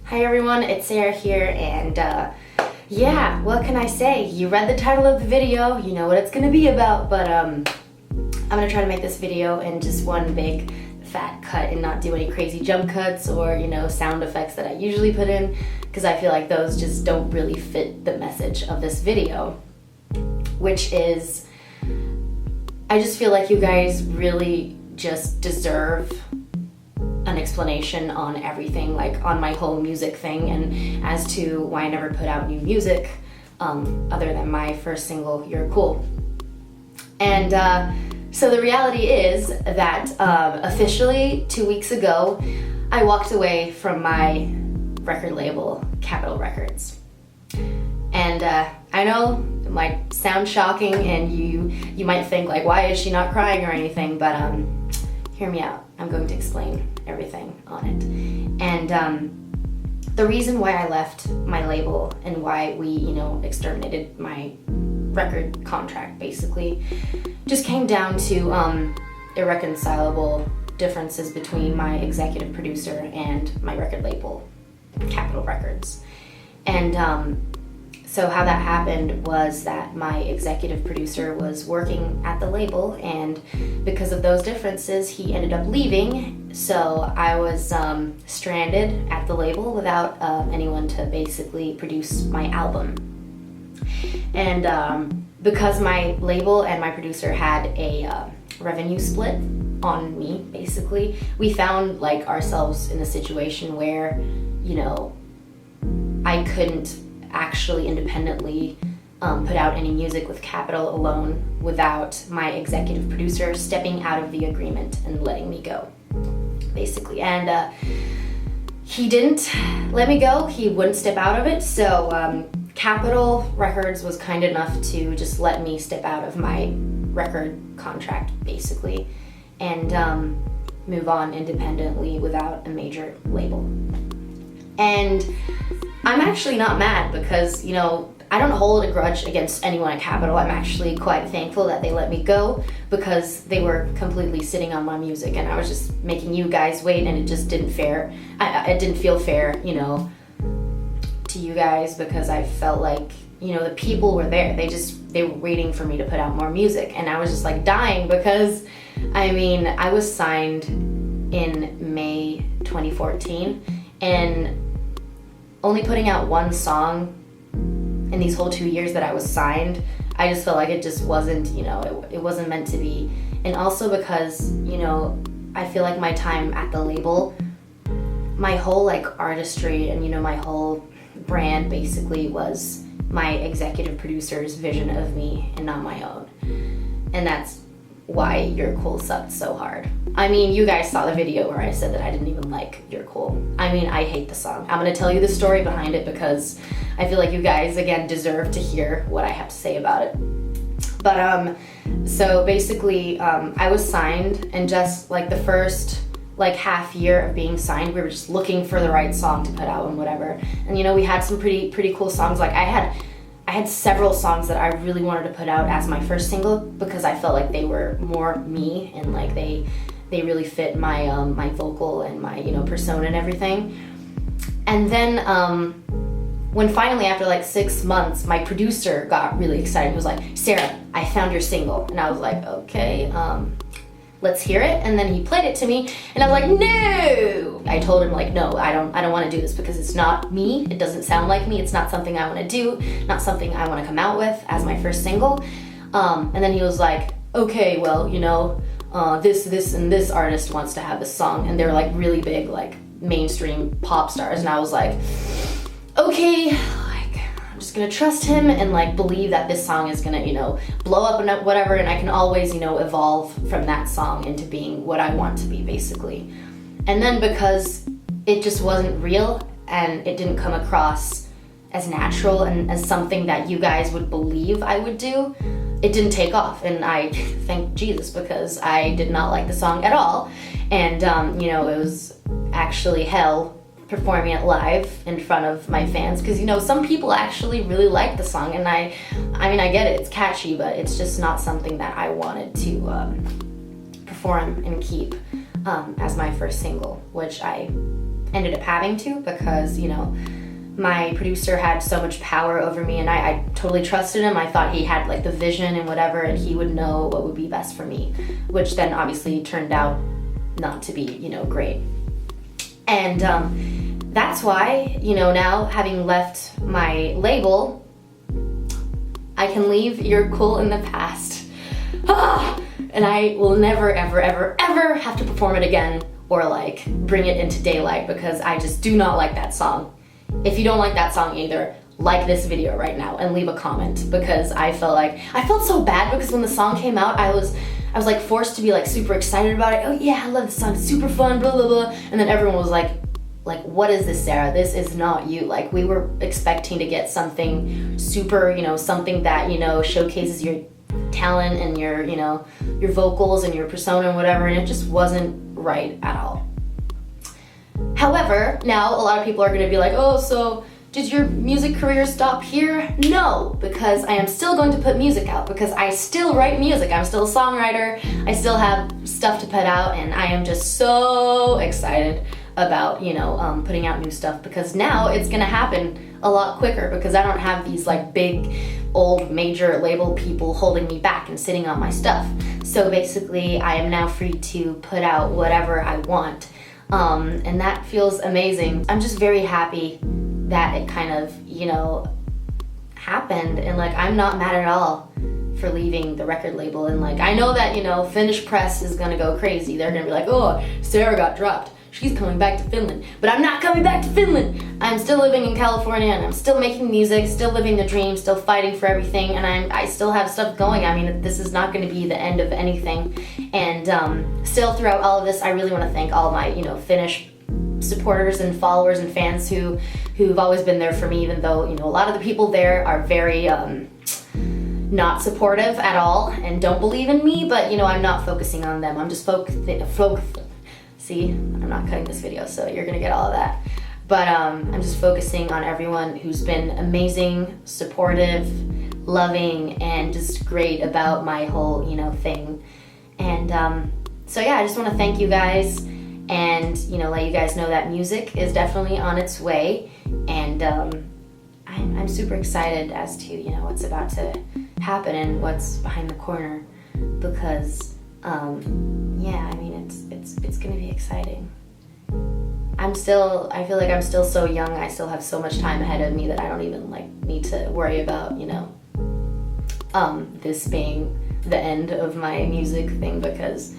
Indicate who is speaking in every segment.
Speaker 1: Hi everyone, it's Sara here, and yeah, what can I say? You read the title of the video, you know what it's gonna be about, but I'm gonna try to make this video in just one big fat cut and not do any crazy jump cuts or, you know, sound effects that I usually put in, because I feel like those just don't really fit the message of this video, which is, I just feel like you guys really just deserve an explanation on everything, like on my whole music thing and as to why I never put out new music other than my first single, You're Cool. And so the reality is that officially 2 weeks ago, I walked away from my record label, Capitol Records. And I know it might sound shocking and you might think like, why is she not crying or anything, but hear me out. I'm going to explain everything on it. And the reason why I left my label and why we, you know, exterminated my record contract basically just came down to irreconcilable differences between my executive producer and my record label, Capitol Records. And so how that happened was that my executive producer was working at the label, and because of those differences, he ended up leaving. So I was stranded at the label without anyone to basically produce my album. And because my label and my producer had a revenue split on me, basically, we found like ourselves in a situation where, you know, I couldn't actually independently put out any music with Capitol alone without my executive producer stepping out of the agreement and letting me go, basically. And he didn't let me go. He wouldn't step out of it. So Capitol Records was kind enough to just let me step out of my record contract, basically, and move on independently without a major label. And I'm actually not mad because, you know, I don't hold a grudge against anyone at Capitol. I'm actually quite thankful that they let me go because they were completely sitting on my music and I was just making you guys wait, and it just didn't it didn't feel fair, you know, to you guys, because I felt like, you know, the people were there. They were waiting for me to put out more music, and I was just like dying because, I mean, I was signed in May 2014 and only putting out one song in these whole 2 years that I was signed, I just felt like it just wasn't, you know, it wasn't meant to be. And also because, you know, I feel like my time at the label, my whole like artistry and, you know, my whole brand basically was my executive producer's vision of me and not my own. And that's why You're Cool sucked so hard. I mean, you guys saw the video where I said that I didn't even like You're Cool. I mean, I hate the song. I'm gonna tell you the story behind it because I feel like you guys, again, deserve to hear what I have to say about it. But so basically, I was signed, and just like the first like half year of being signed, we were just looking for the right song to put out and whatever. And you know, we had some pretty cool songs. Like I had several songs that I really wanted to put out as my first single because I felt like they were more me and like they really fit my my vocal and my, you know, persona and everything. And then when finally after like 6 months, my producer got really excited. He was like, "Sara, I found your single." And I was like, "Okay, let's hear it." And then he played it to me and I was like, "No!" I told him like, "No, I don't want to do this because it's not me. It doesn't sound like me. It's not something I want to do, not something I want to come out with as my first single." And then he was like, "Okay, well, you know, this and this artist wants to have this song," and they're like really big, like mainstream pop stars. And I was like, okay, like I'm just gonna trust him and like believe that this song is gonna, you know, blow up and whatever, and I can always, you know, evolve from that song into being what I want to be, basically. And then because it just wasn't real and it didn't come across as natural and as something that you guys would believe I would do, it didn't take off. And I thank Jesus because I did not like the song at all. And you know, it was actually hell performing it live in front of my fans, because, you know, some people actually really like the song, and I mean, I get it, it's catchy, but it's just not something that I wanted to perform and keep as my first single, which I ended up having to, because, you know, my producer had so much power over me, and I totally trusted him. I thought he had like the vision and whatever, and he would know what would be best for me, which then obviously turned out not to be, you know, great. And that's why, you know, now having left my label, I can leave You're Cool in the past. And I will never, ever, ever, ever have to perform it again or like bring it into daylight, because I just do not like that song. If you don't like that song either, like this video right now and leave a comment, because I felt so bad, because when the song came out, I was like forced to be like super excited about it. Oh yeah, I love this song, it's super fun, blah, blah, blah. And then everyone was like, what is this, Sarah? This is not you. Like, we were expecting to get something super, you know, something that, you know, showcases your talent and your, you know, your vocals and your persona and whatever, and it just wasn't right at all. However, now a lot of people are going to be like, oh, so did your music career stop here? No, because I am still going to put music out, because I still write music. I'm still a songwriter. I still have stuff to put out, and I am just so excited about, you know, putting out new stuff, because now it's gonna happen a lot quicker, because I don't have these like big old major label people holding me back and sitting on my stuff. So basically I am now free to put out whatever I want, and that feels amazing. I'm just very happy that it kind of, you know, happened, and like I'm not mad at all for leaving the record label. And like I know that, you know, Finnish press is gonna go crazy. They're gonna be like, oh, Sarah got dropped, she's coming back to Finland. But I'm not coming back to Finland. I'm still living in California, and I'm still making music, still living the dream, still fighting for everything, and I still have stuff going. I mean, this is not going to be the end of anything. And still throughout all of this, I really want to thank all my, you know, Finnish supporters and followers and fans who've always been there for me, even though, you know, a lot of the people there are very not supportive at all and don't believe in me. But, you know, I'm not focusing on them. I'm just See, I'm not cutting this video, so you're gonna get all of that. But I'm just focusing on everyone who's been amazing, supportive, loving, and just great about my whole, you know, thing. And so yeah, I just want to thank you guys, and, you know, let you guys know that music is definitely on its way. And I'm super excited as to, you know, what's about to happen and what's behind the corner, because yeah, I mean, it's gonna be exciting. I feel like I'm still so young. I still have so much time ahead of me that I don't even like need to worry about, you know, this being the end of my music thing, because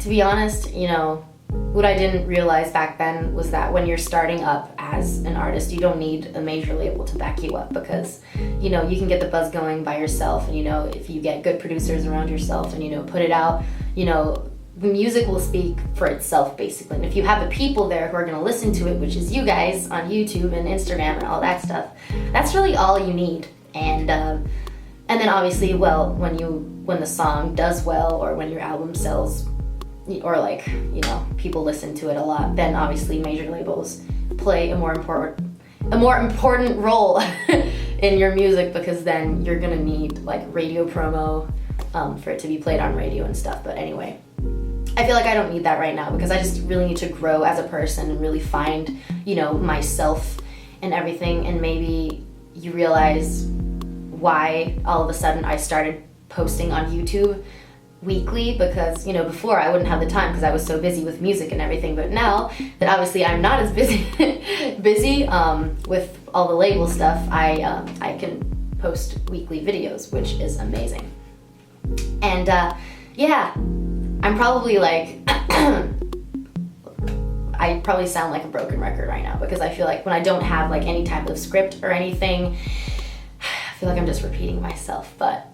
Speaker 1: to be honest, you know, what I didn't realize back then was that when you're starting up as an artist, you don't need a major label to back you up, because, you know, you can get the buzz going by yourself, and, you know, if you get good producers around yourself and, you know, put it out, you know, the music will speak for itself, basically. And if you have the people there who are going to listen to it, which is you guys on YouTube and Instagram and all that stuff, that's really all you need. And then obviously, well, when the song does well, or when your album sells, or like, you know, people listen to it a lot, then obviously major labels play a more important role in your music, because then you're gonna need like radio promo for it to be played on radio and stuff. But anyway, I feel like I don't need that right now, because I just really need to grow as a person and really find, you know, myself and everything. And maybe you realize why all of a sudden I started posting on YouTube weekly, because, you know, before I wouldn't have the time because I was so busy with music and everything. But now that obviously I'm not as busy with all the label stuff, I can post weekly videos, which is amazing. And yeah, I'm probably like I probably sound like a broken record right now, because I feel like when I don't have like any type of script or anything, I feel like I'm just repeating myself. But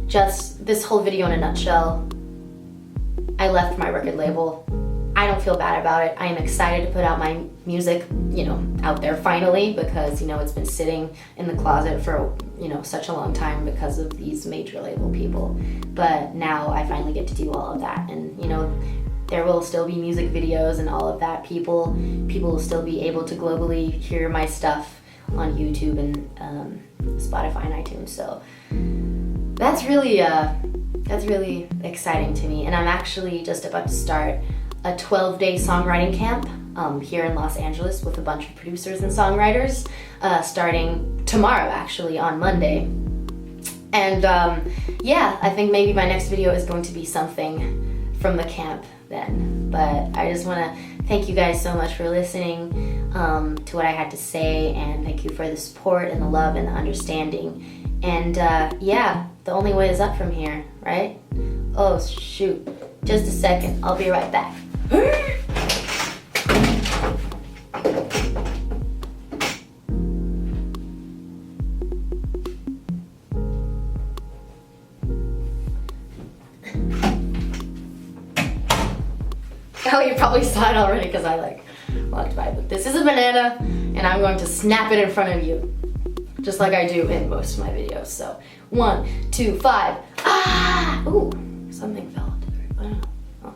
Speaker 1: just this whole video in a nutshell, I left my record label. I don't feel bad about it. I am excited to put out my music, you know, out there finally, because, you know, it's been sitting in the closet for, you know, such a long time because of these major label people. But now I finally get to do all of that, and, you know, there will still be music videos and all of that. People will still be able to globally hear my stuff on YouTube and Spotify and iTunes. So that's really exciting to me. And I'm actually just about to start a 12-day songwriting camp here in Los Angeles with a bunch of producers and songwriters, starting tomorrow, actually, on Monday. And yeah, I think maybe my next video is going to be something from the camp then. But I just want to thank you guys so much for listening to what I had to say, and thank you for the support and the love and the understanding. And yeah, the only way is up from here, right? Oh shoot, just a second, I'll be right back. Oh, you probably saw it already because I like walked by, but this is a banana and I'm going to snap it in front of you, just like I do in most of my videos. So 1, 2, 5. Ah! Ooh, something fell into the banana. Oh.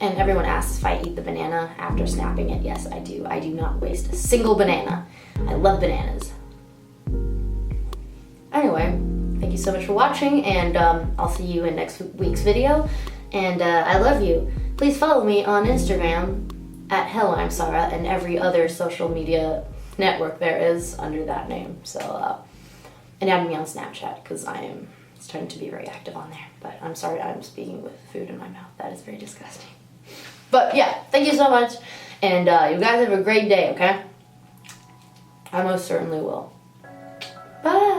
Speaker 1: And everyone asks if I eat the banana after snapping it. Yes, I do. I do not waste a single banana. I love bananas. Anyway, thank you so much for watching, and I'll see you in next week's video. And I love you. Please follow me on Instagram at Hello I'm Sara, and every other social media network there is under that name. So, and add me on Snapchat because I am starting to be very active on there. But I'm sorry, I'm speaking with food in my mouth. That is very disgusting. But yeah, thank you so much. And you guys have a great day, okay? I most certainly will. Bye.